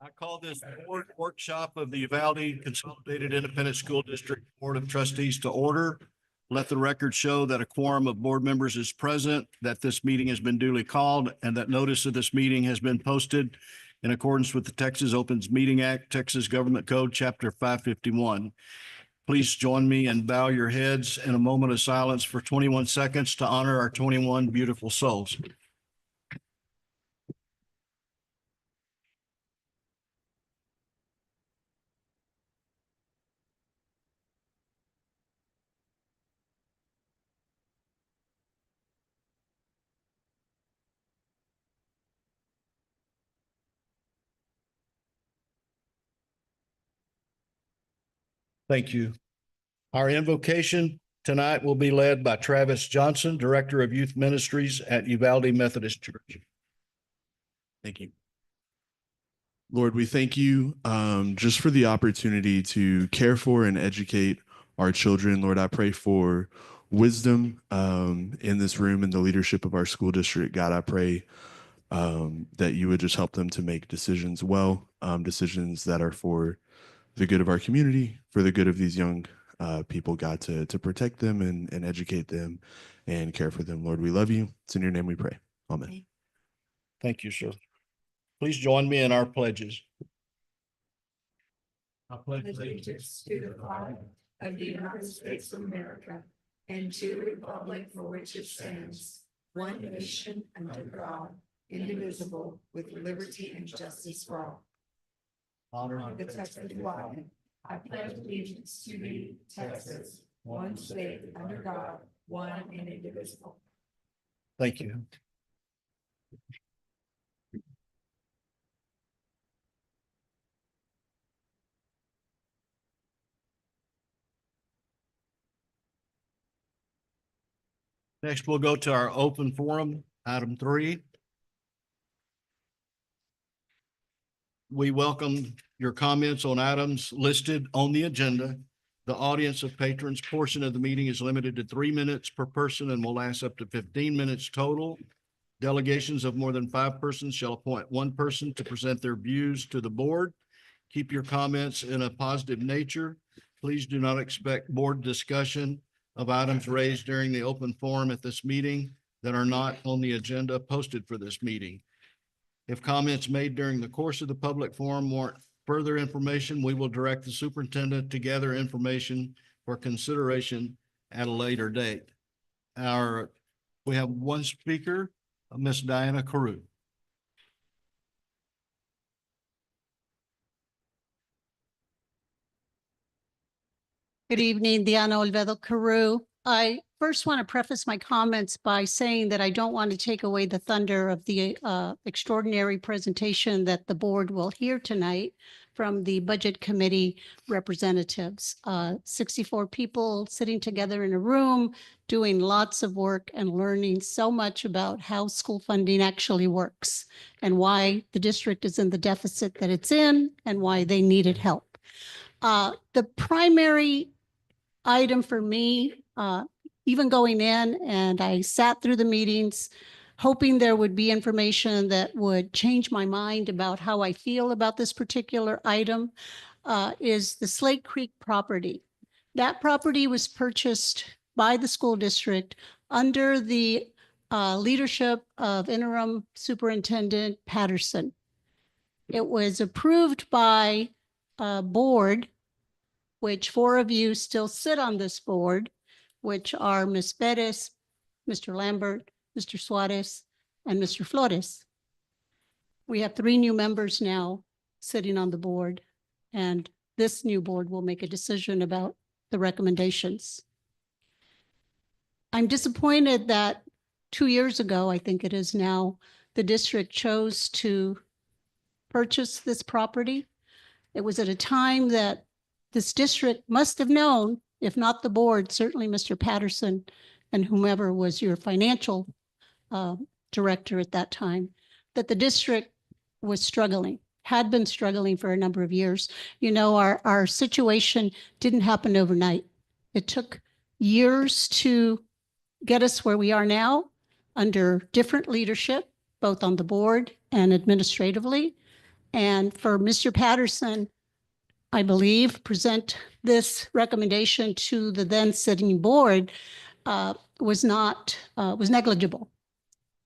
I call this board workshop of the Uvalde Consolidated Independent School District Board of Trustees to order. Let the record show that a quorum of board members is present, that this meeting has been duly called, and that notice of this meeting has been posted in accordance with the Texas Opens Meeting Act, Texas Government Code, Chapter 551. Please join me and bow your heads in a moment of silence for 21 seconds to honor our 21 beautiful souls. Thank you. Our invocation tonight will be led by Travis Johnson, Director of Youth Ministries at Uvalde Methodist Church. Thank you. Lord, we thank you just for the opportunity to care for and educate our children. Lord, I pray for wisdom in this room and the leadership of our school district. God, I pray that you would just help them to make decisions well, decisions that are for the good of our community, for the good of these young people, God, to protect them and educate them and care for them. Lord, we love you. It's in your name we pray. Amen. Thank you, sir. Please join me in our pledges. I pledge allegiance to the flag of the United States of America and to the republic for which it stands, one nation under God, indivisible, with liberty and justice for all. Honor The Texas flag. I pledge allegiance to thee, Texas, one state under God, one and indivisible. Thank you. Next, we'll go to our open forum, item 3. We welcome your comments on items listed on the agenda. The audience of patrons portion of the meeting is limited to 3 minutes per person and will last up to 15 minutes total. Delegations of more than 5 persons shall appoint 1 person to present their views to the board. Keep your comments in a positive nature. Please do not expect board discussion of items raised during the open forum at this meeting that are not on the agenda posted for this meeting. If comments made during the course of the public forum warrant further information, we will direct the superintendent to gather information for consideration at a later date. We have one speaker, Miss Diana Carew. Good evening, Diana Olvedo Carew. I first want to preface my comments by saying that I don't want to take away the thunder of the extraordinary presentation that the board will hear tonight from the Budget Committee representatives. 64 people sitting together in a room, doing lots of work and learning so much about how school funding actually works and why the district is in the deficit that it's in and why they needed help. The primary item for me, even going in, and I sat through the meetings hoping there would be information that would change my mind about how I feel about this particular item, is the Slate Creek property. That property was purchased by the school district under the leadership of Interim Superintendent Patterson. It was approved by a board, which 4 of you still sit on this board, which are Ms. Perez, Mr. Lambert, Mr. Suarez, and Mr. Flores. We have 3 new members now sitting on the board, and this new board will make a decision about the recommendations. I'm disappointed that 2 years ago, I think it is now, the district chose to purchase this property. It was at a time that this district must have known, if not the board, certainly Mr. Patterson and whomever was your financial director at that time, that the district was struggling, had been struggling for a number of years. You know, our situation didn't happen overnight. It took years to get us where we are now under different leadership, both on the board and administratively. And for Mr. Patterson, I believe, present this recommendation to the then sitting board was negligible.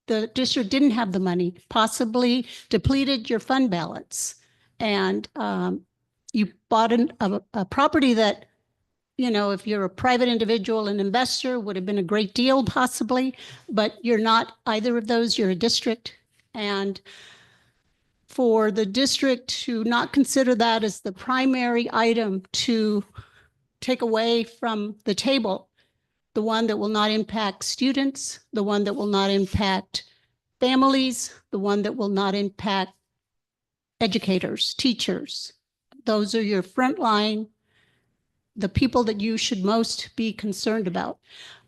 The district didn't have the money, possibly depleted your fund balance. And you bought a property that, you know, if you're a private individual, an investor, would have been a great deal possibly, but you're not either of those, you're a district. And for the district to not consider that as the primary item to take away from the table, the one that will not impact students, the one that will not impact families, the one that will not impact educators, teachers. Those are your frontline, the people that you should most be concerned about.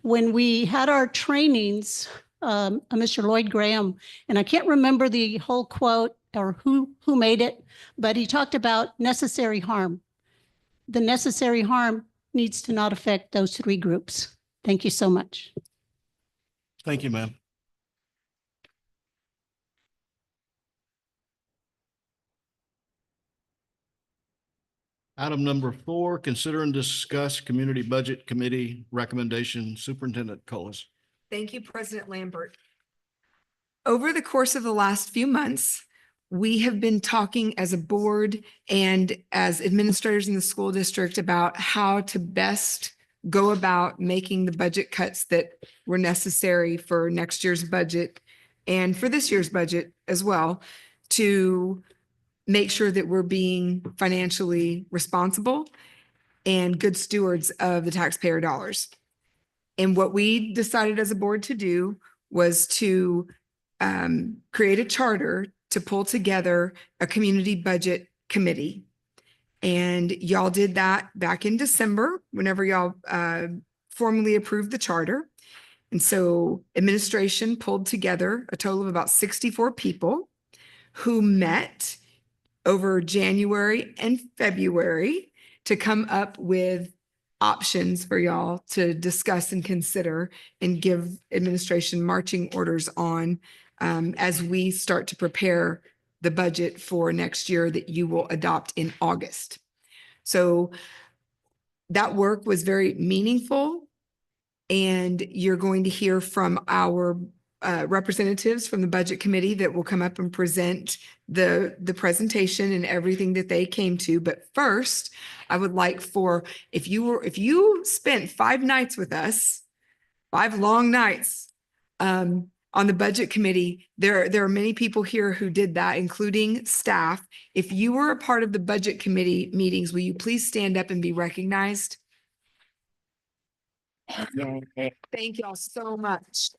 When we had our trainings, Mr. Lloyd Graham, and I can't remember the whole quote or who made it, but he talked about necessary harm. The necessary harm needs to not affect those three groups. Thank you so much. Thank you, ma'am. Item number 4, consider and discuss Community Budget Committee recommendation. Superintendent Collis. Thank you, President Lambert. Over the course of the last few months, we have been talking as a board and as administrators in the school district about how to best go about making the budget cuts that were necessary for next year's budget and for this year's budget as well, to make sure that we're being financially responsible and good stewards of the taxpayer dollars. And what we decided as a board to do was to create a charter to pull together a community budget committee. And y'all did that back in December, whenever y'all formally approved the charter. And so administration pulled together a total of about 64 people who met over January and February to come up with options for y'all to discuss and consider and give administration marching orders on as we start to prepare the budget for next year that you will adopt in August. So that work was very meaningful, and you're going to hear from our representatives from the budget committee that will come up and present the presentation and everything that they came to. But first, I would like for, if you spent 5 nights with us, 5 long nights on the budget committee, there are many people here who did that, including staff. If you were a part of the budget committee meetings, will you please stand up and be recognized? Thank y'all so much.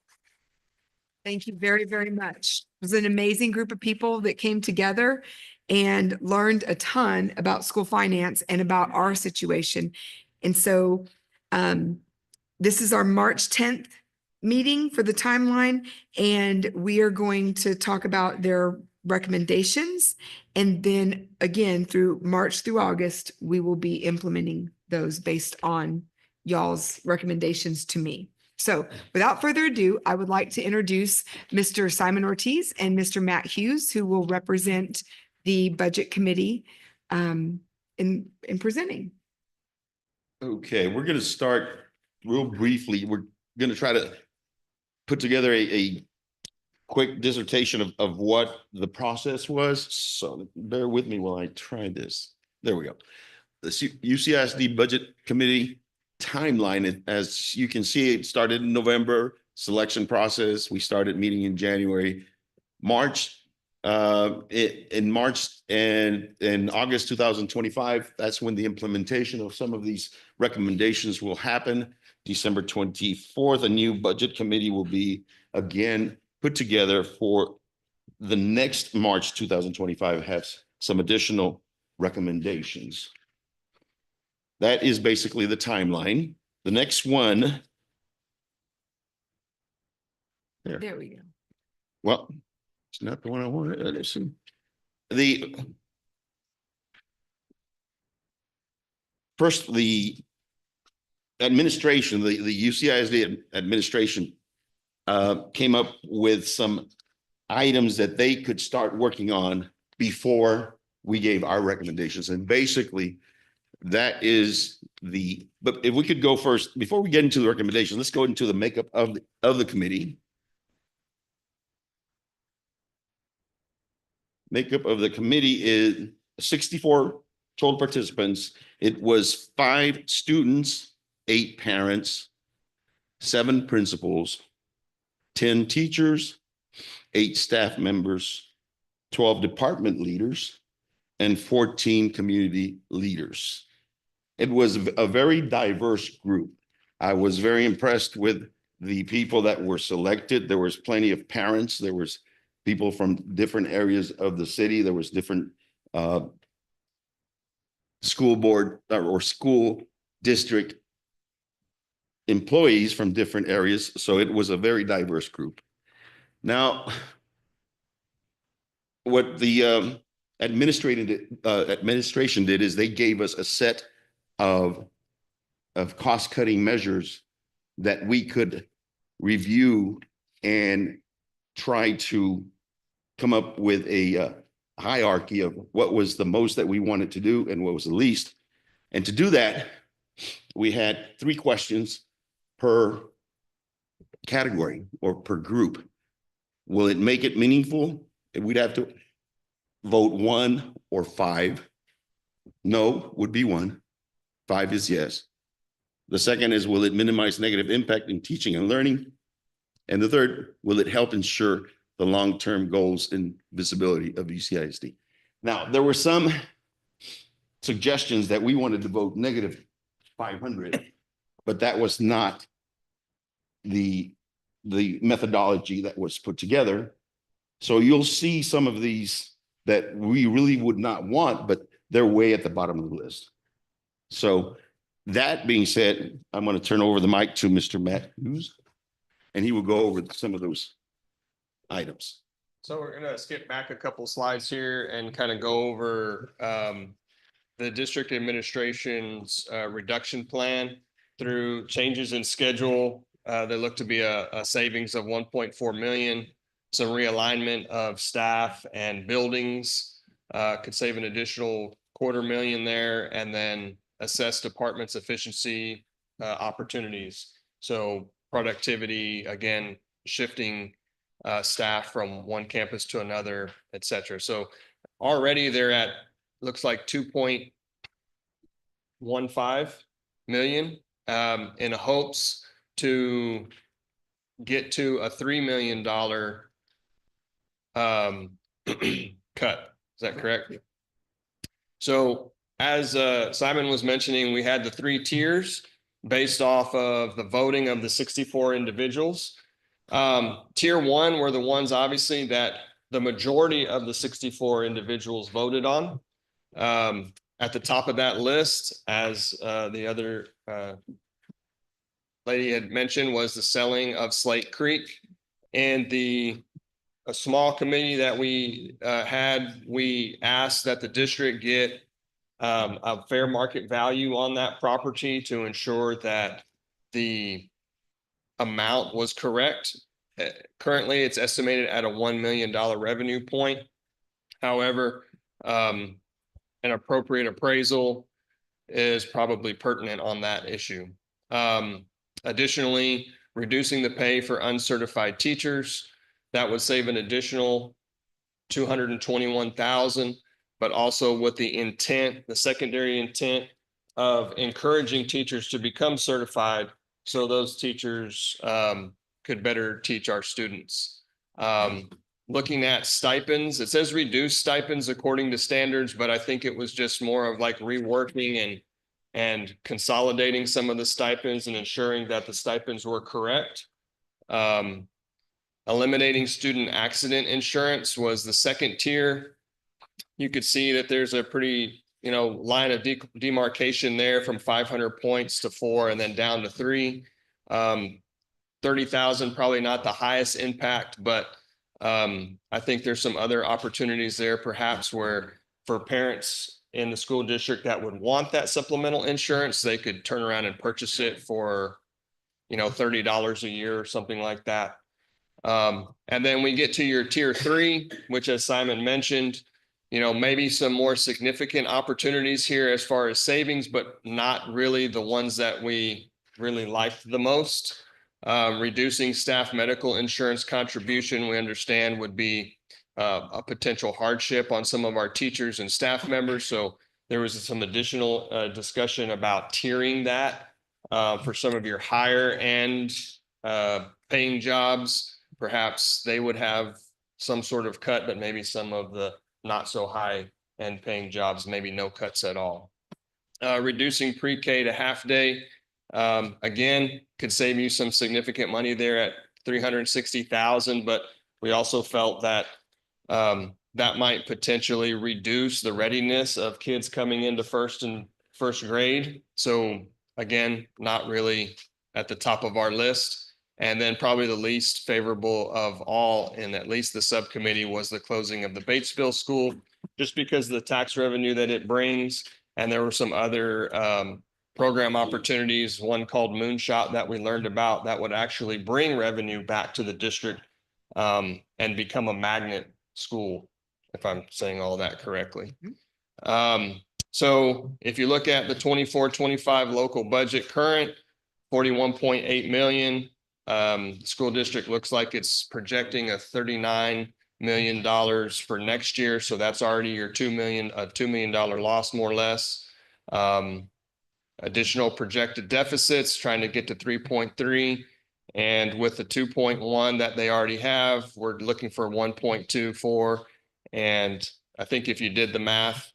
Thank you very, very much. It was an amazing group of people that came together and learned a ton about school finance and about our situation. And so this is our March 10th meeting for the timeline, and we are going to talk about their recommendations. And then again, through March through August, we will be implementing those based on y'all's recommendations to me. So without further ado, I would like to introduce Mr. Simon Ortiz and Mr. Matt Hughes, who will represent the budget committee in presenting. Okay, we're going to start real briefly. We're going to try to put together a quick dissertation of what the process was. So bear with me while I try this. There we go. The UCISD Budget Committee timeline, as you can see, it started in November, selection process. We started meeting in January, March, in March and in August 2025. That's when the implementation of some of these recommendations will happen. December 24th, a new budget committee will be again put together for the next March 2025, has some additional recommendations. That is basically the timeline. The next one. There we go. Well, it's not the one I wanted. Listen, the first, the administration, the UCISD administration came up with some items that they could start working on before we gave our recommendations. And basically, that is but if we could go first, before we get into the recommendations, let's go into the makeup of the committee. Makeup of the committee is 64 total participants. It was 5 students, 8 parents, 7 principals, 10 teachers, 8 staff members, 12 department leaders, and 14 community leaders. It was a very diverse group. I was very impressed with the people that were selected. There was plenty of parents. There was people from different areas of the city. There was different school board or school district employees from different areas. So it was a very diverse group. Now, what the administration did is they gave us a set of cost-cutting measures that we could review and try to come up with a hierarchy of what was the most that we wanted to do and what was the least. And to do that, we had 3 questions per category or per group. Will it make it meaningful? We'd have to vote 1 or 5. No would be 1. 5 is yes. The second is, will it minimize negative impact in teaching and learning? And the third, will it help ensure the long-term goals and visibility of UCISD? Now, there were some suggestions that we wanted to vote negative 500, but that was not the methodology that was put together. So you'll see some of these that we really would not want, but they're way at the bottom of the list. So that being said, I'm going to turn over the mic to Mr. Matt Hughes, and he will go over some of those items. So we're going to skip back a couple slides here and kind of go over the district administration's reduction plan through changes in schedule. They look to be a savings of 1.4 million. Some realignment of staff and buildings could save an additional $250,000 there, and then assess departments' efficiency opportunities. So productivity, again, shifting staff from one campus to another, et cetera. So already they're at, looks like 2.15 million in hopes to get to a $3 million cut. Is that correct? So as Simon was mentioning, we had the 3 tiers based off of the voting of the 64 individuals. Tier 1 were the ones obviously that the majority of the 64 individuals voted on. At the top of that list, as the other lady had mentioned, was the selling of Slate Creek. And a small committee that we had, we asked that the district get a fair market value on that property to ensure that the amount was correct. Currently, it's estimated at a $1 million revenue point. However, an appropriate appraisal is probably pertinent on that issue. Additionally, reducing the pay for uncertified teachers, that would save an additional $221,000, but also with the intent, the secondary intent of encouraging teachers to become certified so those teachers could better teach our students. Looking at stipends, it says reduce stipends according to standards, but I think it was just more of like reworking and consolidating some of the stipends and ensuring that the stipends were correct. Eliminating student accident insurance was the second tier. You could see that there's a pretty, line of demarcation there from 500 points to 4 and then down to 3. 30,000, probably not the highest impact, but I think there's some other opportunities there, perhaps where for parents in the school district that would want that supplemental insurance, they could turn around and purchase it for, $30 a year or something like that. And then we get to your tier 3, which, as Simon mentioned, maybe some more significant opportunities here as far as savings, but not really the ones that we really liked the most. Reducing staff medical insurance contribution, we understand would be a potential hardship on some of our teachers and staff members. So there was some additional discussion about tiering that for some of your higher end paying jobs. Perhaps they would have some sort of cut, but maybe some of the not so high end paying jobs, maybe no cuts at all. Reducing pre-K to half day, again, could save you some significant money there at 360,000, but we also felt that that might potentially reduce the readiness of kids coming into first grade. So again, not really at the top of our list. And then probably the least favorable of all, in at least the subcommittee, was the closing of the Batesville School, just because of the tax revenue that it brings. And there were some other program opportunities, one called Moonshot that we learned about that would actually bring revenue back to the district and become a magnet school, if I'm saying all that correctly. So if you look at the 24-25 local budget current, 41.8 million. School district looks like it's projecting a $39 million for next year. So that's already your $2 million loss, more or less. Additional projected deficits, trying to get to 3.3. And with the 2.1 that they already have, we're looking for 1.24. And I think if you did the math,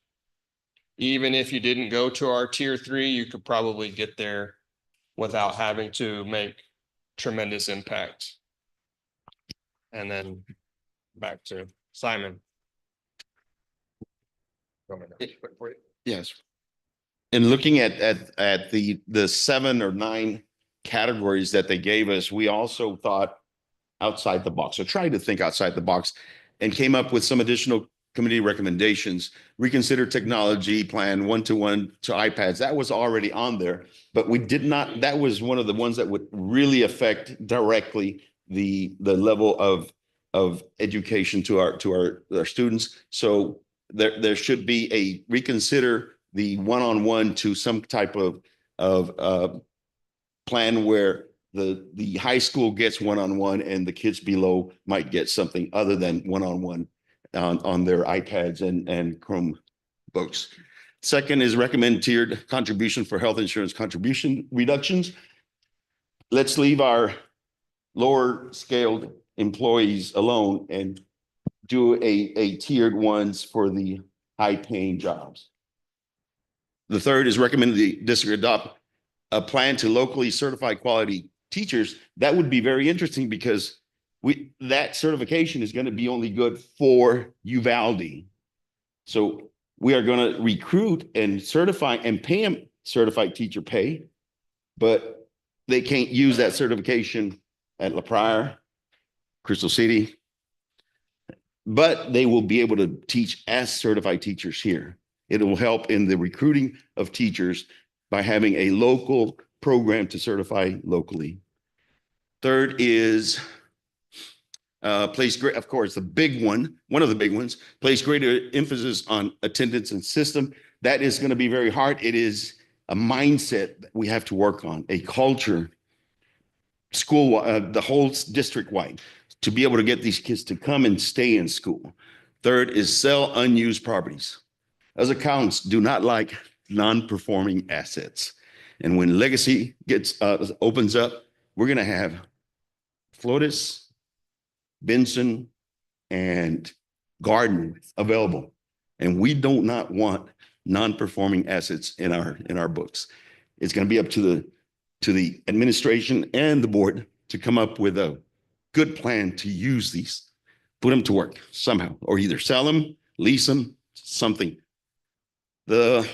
even if you didn't go to our tier 3, you could probably get there without having to make tremendous impact. And then back to Simon. Yes. And looking at the 7 or 9 categories that they gave us, we also thought outside the box, or tried to think outside the box, and came up with some additional committee recommendations. Reconsider technology plan, 1-to-1 to iPads. That was already on there, but we did not, that was one of the ones that would really affect directly the level of education to our students. So there should be a reconsider the one-on-one to some type of plan where the high school gets one-on-one and the kids below might get something other than one-on-one on their iPads and Chromebooks. Second is recommend tiered contribution for health insurance contribution reductions. Let's leave our lower scaled employees alone and do a tiered ones for the high paying jobs. The third is recommend the district adopt a plan to locally certify quality teachers. That would be very interesting because that certification is going to be only good for Uvalde. So we are going to recruit and certify and pay them certified teacher pay, but they can't use that certification at La Pryor, Crystal City, but they will be able to teach as certified teachers here. It will help in the recruiting of teachers by having a local program to certify locally. Third is place great, of course, the big one, one of the big ones, place greater emphasis on attendance and system. That is going to be very hard. It is a mindset that we have to work on, a culture, school, the whole district wide, to be able to get these kids to come and stay in school. Third is sell unused properties. As accountants, do not like non-performing assets. And when legacy opens up, we're going to have Flores, Benson, and Garden available. And we do not want non-performing assets in our books. It's going to be up to the administration and the board to come up with a good plan to use these, put them to work somehow, or either sell them, lease them, something. The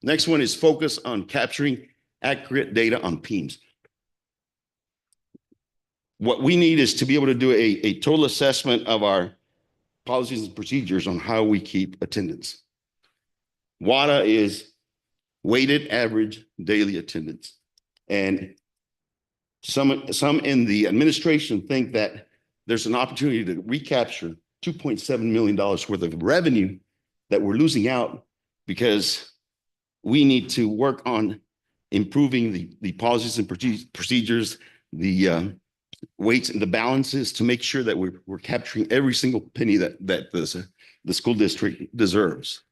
next one is focus on capturing accurate data on PEIMS. What we need is to be able to do a total assessment of our policies and procedures on how we keep attendance. WADA is weighted average daily attendance. And some in the administration think that there's an opportunity to recapture $2.7 million worth of revenue that we're losing out because we need to work on improving the policies and procedures, the weights and the balances to make sure that we're capturing every single penny that the school district deserves.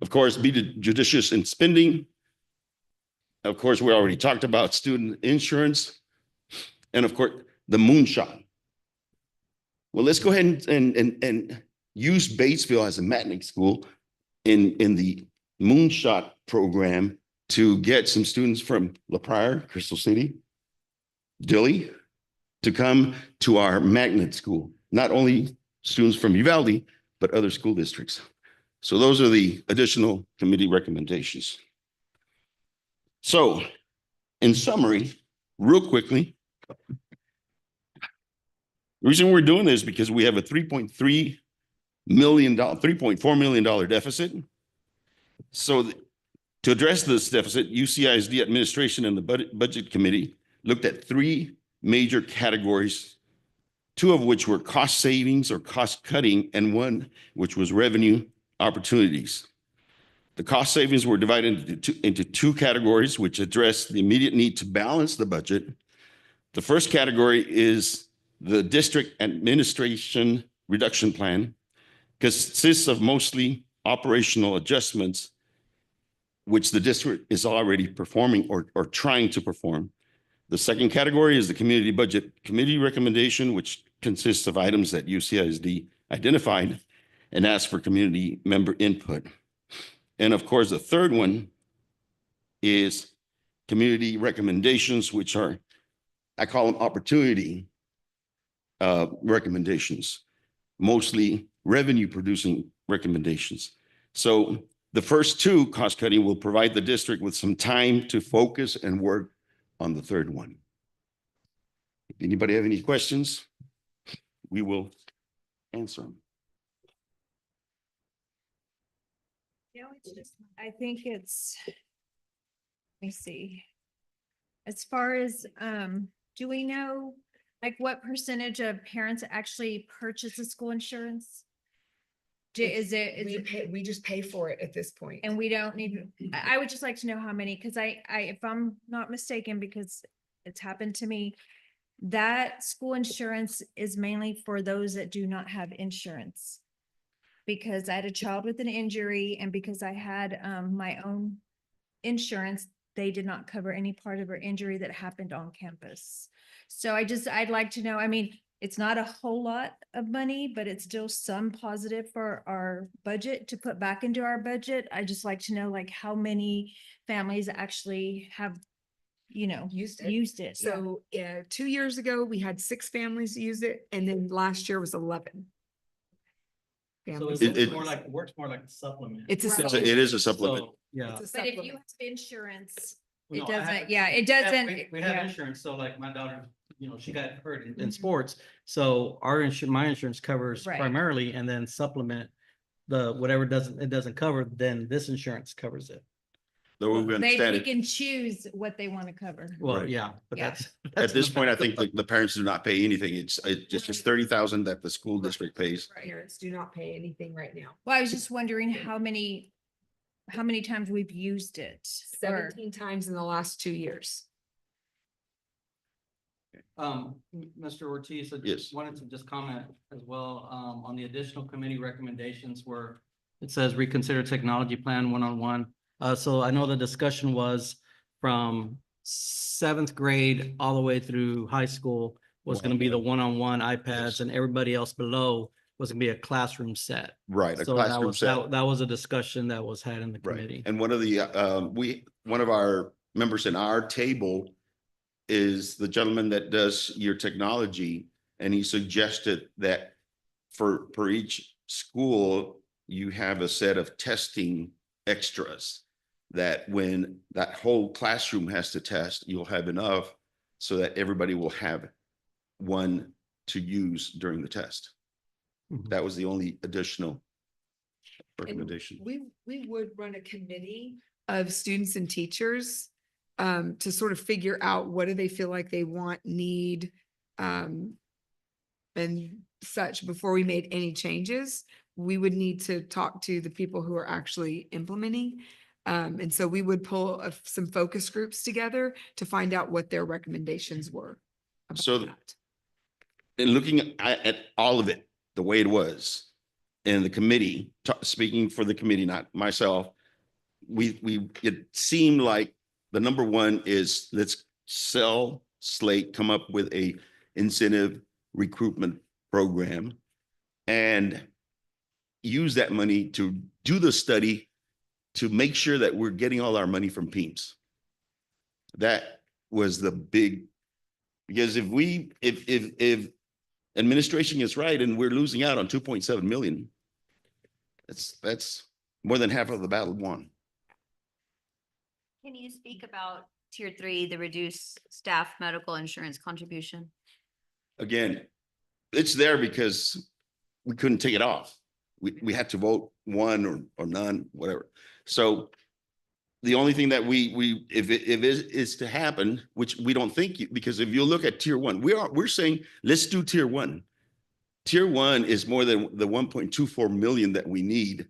Of course, be judicious in spending. Of course, we already talked about student insurance, and of course, the moonshot. Well, let's go ahead and use Batesville as a magnet school in the moonshot program to get some students from La Pryor, Crystal City, Dilley, to come to our magnet school. Not only students from Uvalde, but other school districts. So those are the additional committee recommendations. So in summary, real quickly, the reason we're doing this is because we have a $3.4 million deficit. So to address this deficit, UCISD administration and the budget committee looked at three major categories, two of which were cost savings or cost cutting, and one which was revenue opportunities. The cost savings were divided into two categories, which address the immediate need to balance the budget. The first category is the district administration reduction plan, consists of mostly operational adjustments, which the district is already performing or trying to perform. The second category is the community budget committee recommendation, which consists of items that UCISD identified and asked for community member input. And of course, the third one is community recommendations, which are, I call them opportunity recommendations, mostly revenue producing recommendations. So the first two, cost cutting, will provide the district with some time to focus and work on the third one. If anybody have any questions, we will answer them. You know, it's just, I think it's, let me see. As far as, do we know, like, what percentage of parents actually purchase a school insurance? Is it, We just pay for it at this point. and we don't need, I would just like to know how many, because if I'm not mistaken, because it's happened to me, that school insurance is mainly for those that do not have insurance. Because I had a child with an injury, and because I had my own insurance, they did not cover any part of her injury that happened on campus. So I'd like to know, I mean, it's not a whole lot of money, but it's still some positive for our budget to put back into our budget. I just like to know, like, how many families actually have, Used it. used it. So 2 years ago, we had 6 families use it, and then last year was 11. So families. It- works more like a supplement. It's a Right. supplement. It is a supplement. So, yeah. It's a But if you supplement. have insurance, No, it I doesn't, have- yeah, it doesn't. We have yeah. insurance, so like my daughter, she got hurt in Mhm. sports, so my insurance covers Right. primarily, and then supplement the whatever it doesn't cover, then this insurance covers it. Though we They understand pick it, and choose what they want to cover. Well, Right. yeah, but Yeah. that's. at this point, I think the parents do not pay anything. It's just 30,000 that the school district pays. Parents do not pay anything right now. Well, I was just wondering how many times we've used it. or- 17 times in the last 2 years. Mr. Ortiz, I Yes. just wanted to just comment as well, on the additional committee recommendations where it says reconsider technology plan one-on-one. So I know the discussion was from 7th grade all the way through high school was going to be the one-on-one iPads, and everybody else below was going to be a classroom set. Right, a So that classroom was, set. that was a discussion that was had in the Right. committee. And one of the, one of our members in our table is the gentleman that does your technology. And he suggested that for each school, you have a set of testing extras. That when that whole classroom has to test, you'll have enough so that everybody will have one to use during the test. Mhm. That was the only additional And recommendation. we would run a committee of students and teachers to sort of figure out what do they feel like they want, need. and such before we made any changes, we would need to talk to the people who are actually implementing. And so we would pull some focus groups together to find out what their recommendations were. about So that. And looking at all of it, the way it was, and the committee, speaking for the committee, not myself, it seemed like the number one is let's slate, come up with a incentive recruitment program and use that money to do the study to make sure that we're getting all our money from PEEMS. That was the big, because if administration is right and we're losing out on 2.7 million, that's more than half of the battle won. Can you speak about tier 3, the reduced staff medical insurance contribution? Again, it's there because we couldn't take it off. We had to vote one or none, whatever. So the only thing that if it is to happen, which we don't think, because if you look at tier 1, we're saying, let's do tier 1. Tier 1 is more than the 1.24 million that we need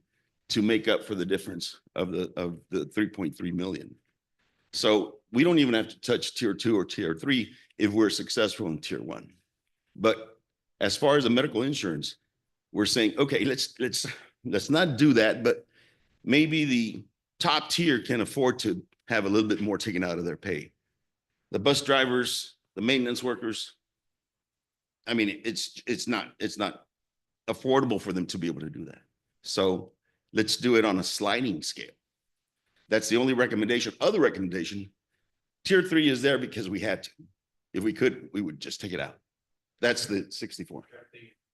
to make up for the difference of the 3.3 million. So we don't even have to touch tier 2 or tier 3 if we're successful in tier 1. But as far as the medical insurance, we're saying, okay, let's not do that, but maybe the top tier can afford to have a little bit more taken out of their pay. The bus drivers, the maintenance workers, I mean, it's not affordable for them to be able to do that. So let's do it on a sliding scale. That's the only recommendation. Other recommendation, tier 3 is there because we had to. If we could, we would just take it out. That's the 64.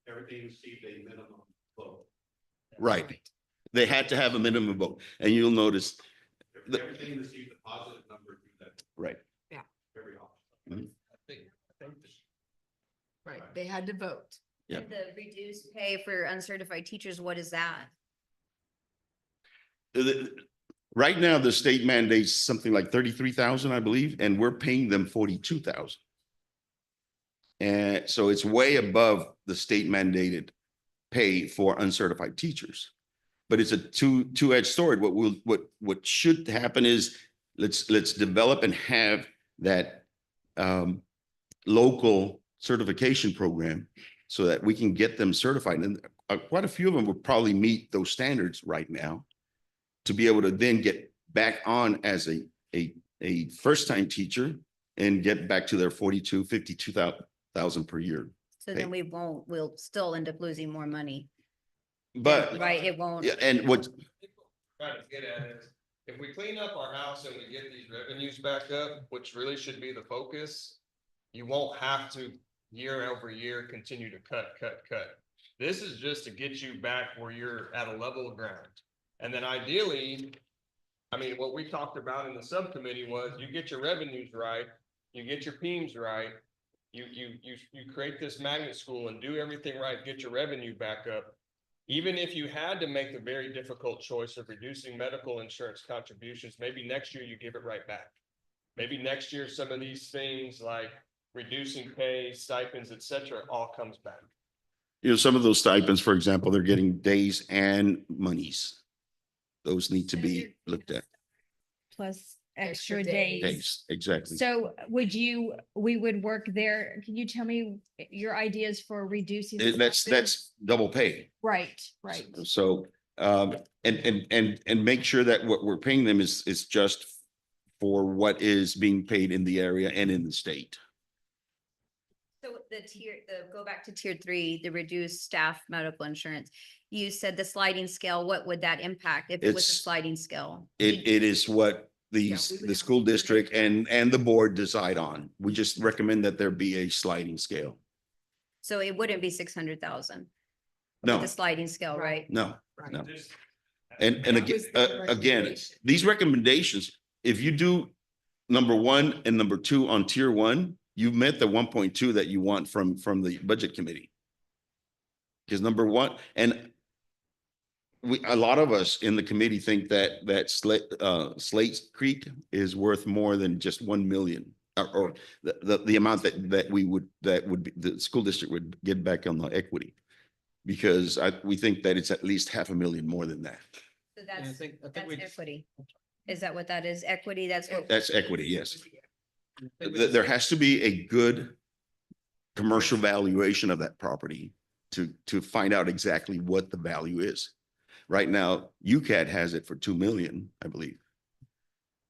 Everything received a minimum vote. Right. They had to have a minimum vote. And you'll notice. Everything received a positive number. Right. Yeah. Very often. Right, they had to vote. Yeah. The reduced pay for uncertified teachers, what is that? Right now, the state mandates something like 33,000, I believe, and we're paying them 42,000. And so it's way above the state mandated pay for uncertified teachers. But it's a two-edged sword. What should happen is let's develop and have that local certification program so that we can get them certified. And quite a few of them would probably meet those standards right now to be able to then get back on as a first-time teacher and get back to their 52,000 per year. So then we'll still end up losing more money. But Right, it won't. yeah, and what Trying to get at is, if we clean up our house and we get these revenues back up, which really should be the focus, you won't have to year over year continue to cut. This is just to get you back where you're at a level of ground. And then ideally, I mean, what we talked about in the subcommittee was you get your revenues right, you get your PEEMS right, you create this magnet school and do everything right, get your revenue back up. Even if you had to make the very difficult choice of reducing medical insurance contributions, maybe next year you give it right back. Maybe next year, some of these things like reducing pay, stipends, et cetera, all comes back. you know, some of those stipends, for example, they're getting days and monies. Those need to be looked at. Plus Extra extra days. Days, exactly. So we would work there. Can you tell me your ideas for reducing? the That's stipends? double pay. Right. So and make sure that what we're paying them is just for what is being paid in the area and in the state. So go back to tier 3, the reduced staff medical insurance. You said the sliding scale, what would that impact if it was a It's- sliding scale? It is what we the would school have to- district and the board decide on. We just recommend that there be a sliding scale. So it wouldn't be 600,000. No, The sliding scale, right? no. Right. No. And That again, was their again, recommendation. these recommendations, if you do number 1 and number 2 on tier 1, you've met the 1.2 that you want from the budget committee. Because number 1, and a lot of us in the committee think that Slate Creek is worth more than just 1 million. or the amount that would be, the school district would get back on the equity. Because we think that it's at least $500,000 more than that. So I that's, think that's we just- equity. Is that what that is? Equity? That's what. That's equity, yes. I think we just- There has to be a good commercial valuation of that property to find out exactly what the value is. Right now, UCAT has it for 2 million, I believe.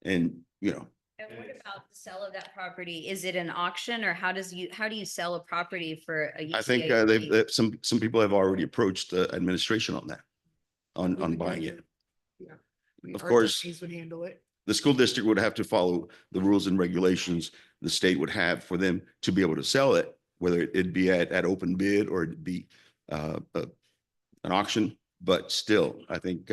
And, you know, And what about the sale of that property? Is it an auction or how do you sell a property for a? I think UCISD? some people have already approached the administration on that, on buying it. Yeah. Of Our course. attorneys would handle it. The school district would have to follow the rules and regulations the state would have for them to be able to sell it, whether it'd be at open bid or it'd be an auction. But still, I think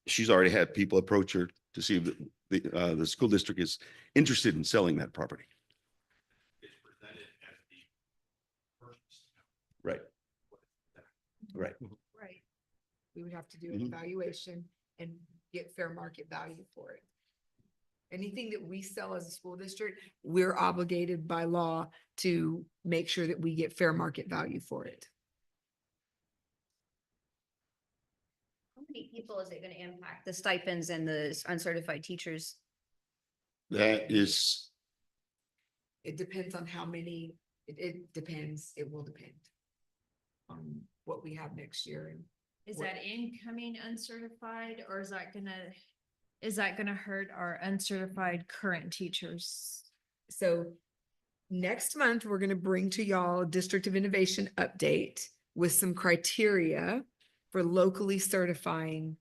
she's already had people approach her to see if the school district is interested in selling that property. Right. Right. Right. We would have to do Mhm. an evaluation and get fair market value for it. Anything that we sell as a school district, we're obligated by law to make sure that we get fair market value for it. How many people is it going to impact? The stipends and the uncertified teachers? That is, It depends on how many, it depends, it will depend on what we have next year. And Is What- that incoming uncertified or is that gonna hurt our uncertified current teachers? so next month, we're gonna bring to y'all a District of Innovation update with some criteria for locally certifying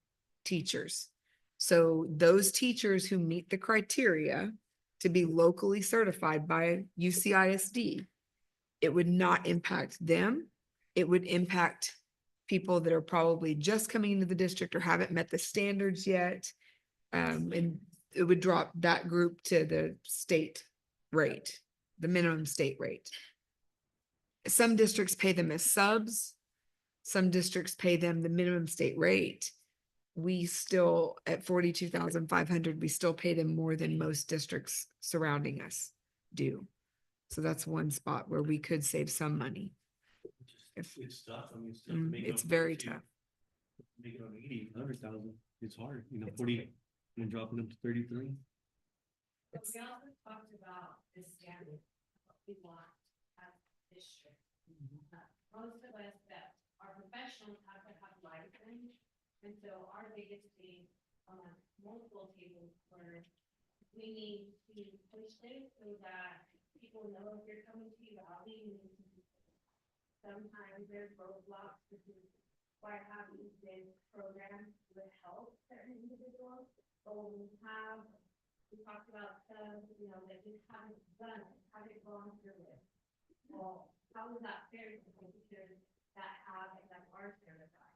teachers. So those teachers who meet the criteria to be locally certified by UCISD, it would not impact them. It would impact people that are probably just coming into the district or haven't met the standards yet. And it would drop that group to the state rate, the minimum state rate. Some districts pay them as subs. Some districts pay them the minimum state rate. We still, at 42,500, we still pay them more than most districts surrounding us do. So that's one spot where we could save some money. If- It's tough. I mean, it's tough. to Mm, make it it's on very 42. tough. Make it on 80, 100,000. It's hard, you know, It's 40 hard. and dropping them to 33. We also talked about the standard, what we want as a district. Most of us that are professionals have to have license, and so our biggest thing on multiple tables were we need to push this so that people know if you're coming to Uvalde, you need to. Sometimes there's roadblocks to do by having this program would help certain individuals, but when we have we talked about some, that just haven't done it, haven't gone through it. Well, how is that fair to the teachers that have and that are certified?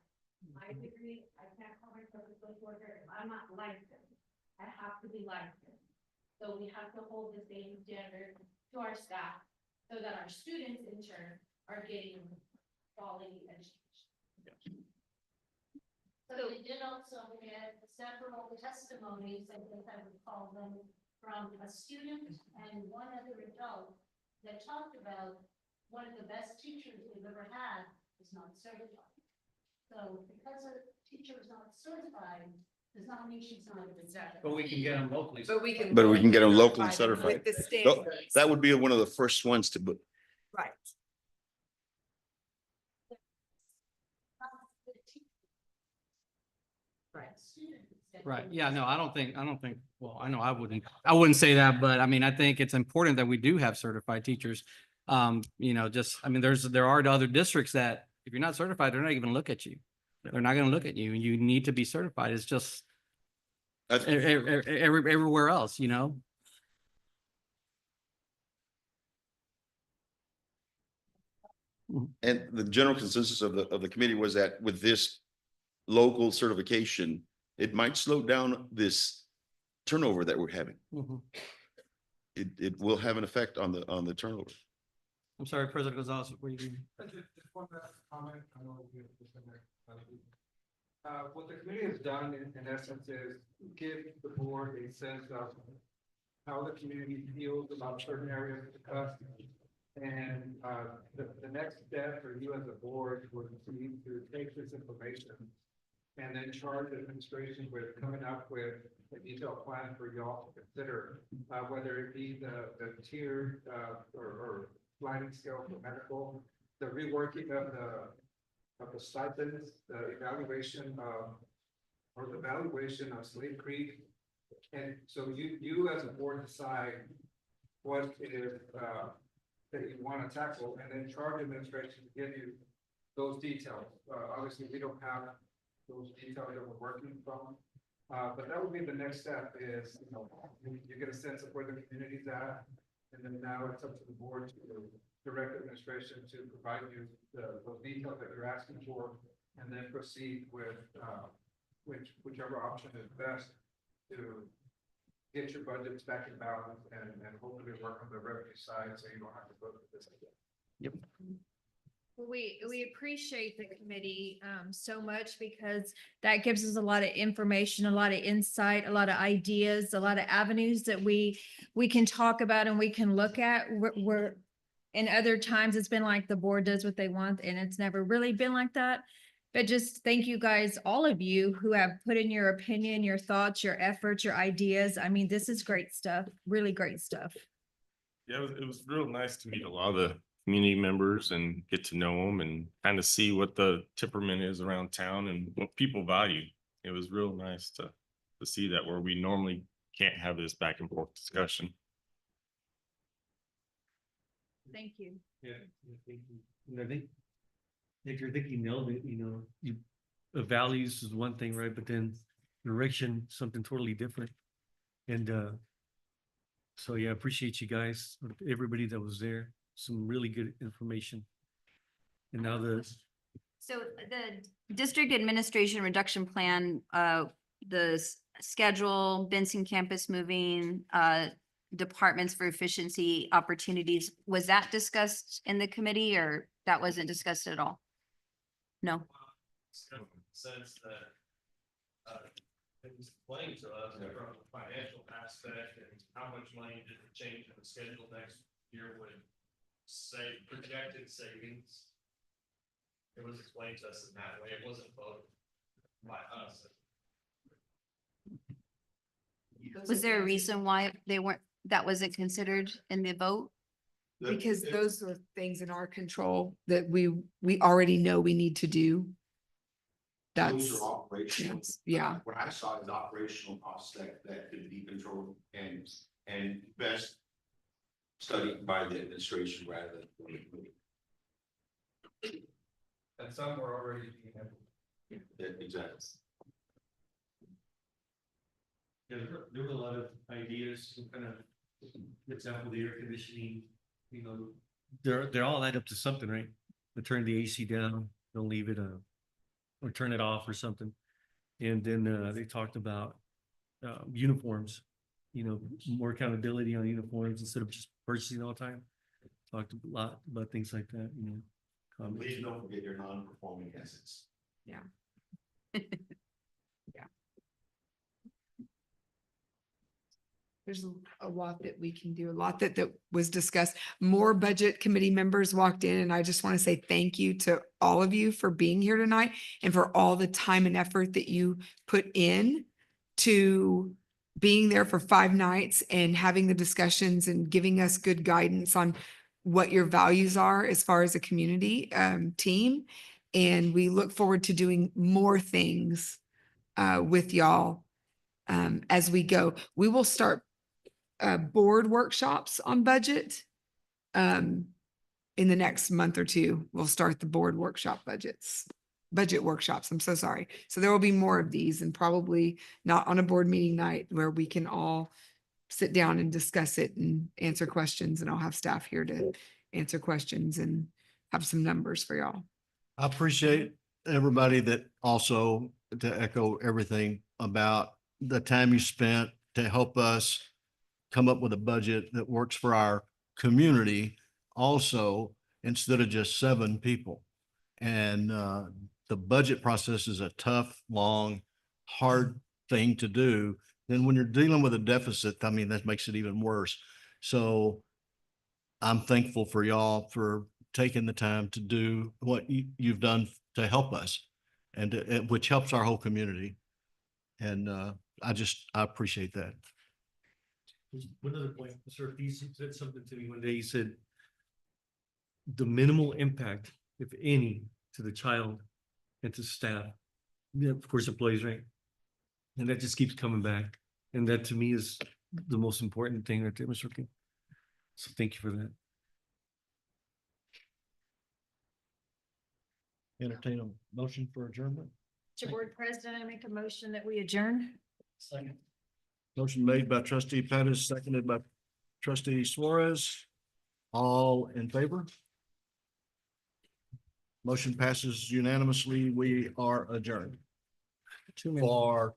My degree, I can't call myself a social worker if I'm not licensed. I have to be licensed. So we have to hold the same standard to our staff so that our students in turn are getting quality education. So we did also get several testimonies, I think I would call them, from a student and one other adult that talked about one of the best teachers they've ever had is not certified. So because a teacher is not certified, does not mean she's not exactly. But we can get them locally. But we can. But we can get them locally certify them certified. With the So standards. that would be one of the first ones to, but Right. Right, yeah, no, I don't think, well, I know I wouldn't say that, but I mean, I think it's important that we do have certified teachers. There are other districts that if you're not certified, they're not even gonna look at you. They're not gonna look at you. You need to be certified. It's just everywhere else, you know? and the general consensus of the committee was that with this local certification, it might slow down this turnover that we're having. Mhm. It will have an effect on the turnover. I'm sorry, President Gonzalez, were you? Just one last comment. I know we have just a minute. What the committee has done in essence is give the board a sense of how the community feels about certain areas discussed. And the next step for you as a board would be to take this information and then charge the administration with coming up with a detailed plan for y'all to consider, whether it be the tiered or sliding scale for medical, the reworking of the stipends, the evaluation or the valuation of Slave Creek. And so you as a board decide what it is that you want to tackle, and then charge administration to give you those details. Obviously, we don't have those details that we're working from. But that would be the next step is, you get a sense of where the community's at. And then now it's up to the board to direct administration to provide you those details that you're asking for, and then proceed with whichever option is best to get your budgets back in balance and hopefully work on the revenue side so you don't have to go through this again. We appreciate the committee so much because that gives us a lot of information, a lot of insight, a lot of ideas, a lot of avenues that we can talk about and we can look at. We're in other times it's been like the board does what they want, and it's never really been like that. But just thank you guys, all of you who have put in your opinion, your thoughts, your efforts, your ideas. I mean, this is great stuff, really great stuff. Yeah, it was real nice to meet a lot of the community members and get to know them and kind of see what the temperament is around town and what people value. It was real nice to see that where we normally can't have this back and forth discussion. Thank you. Yeah, thank you. And I think you nailed it, the values is one thing, right? But then direction, something totally different. And so yeah, I appreciate you guys, everybody that was there, some really good information. And now So the district administration reduction plan, schedule, Benson campus moving, departments for efficiency opportunities, was that discussed in the committee or that wasn't discussed at all? No. Sense that it was explained to us from a financial aspect and how much money did the change in the schedule next year would say projected savings. It was explained to us in that way. It wasn't voted by us. Was there a reason why that wasn't considered in the vote? Because those are things in our control that we already know we need to do. Those That's, are operational. yeah. What I saw is operational costs that could be controlled and best studied by the administration rather than the committee. And some were already being Yeah, exactly. yeah, there were a lot of ideas, kind of, for example, the air conditioning, they're all add up to something, right? To turn the AC down, don't leave it or turn it off or something. And then they talked about uniforms, more accountability on uniforms instead of just purchasing all the time. Talked a lot about things like that, Please don't forget your non-performing assets. Yeah. There's a lot that we can do, a lot that was discussed. More budget committee members walked in, and I just want to say thank you to all of you for being here tonight and for all the time and effort that you put in to being there for 5 nights and having the discussions and giving us good guidance on what your values are as far as a community team. And we look forward to doing more things with y'all as we go. We will start board workshops on budget. In the next month or 2, we'll start the board budget workshops. I'm so sorry. So there will be more of these, and probably not on a board meeting night where we can all sit down and discuss it and answer questions. And I'll have staff here to answer questions and have some numbers for y'all. I appreciate everybody that also, to echo everything about the time you spent to help us come up with a budget that works for our community also, instead of just 7 people. And the budget process is a tough, long, hard thing to do. Then when you're dealing with a deficit, I mean, that makes it even worse. So I'm thankful for y'all for taking the time to do what you've done to help us and which helps our whole community. And I appreciate that. One other point, Mr. Ortiz said something to me one day. He said, the minimal impact, if any, to the child and to staff. Yeah, of course, employees, right? And that just keeps coming back. And that to me is the most important thing right there, Mr. King. So thank you for that. Entertain a motion for adjournment. Mr. Board President, I make a motion that we adjourn. Motion made by trustee Pettis, seconded by trustee Suarez. All in favor? Motion passes unanimously. We are adjourned. For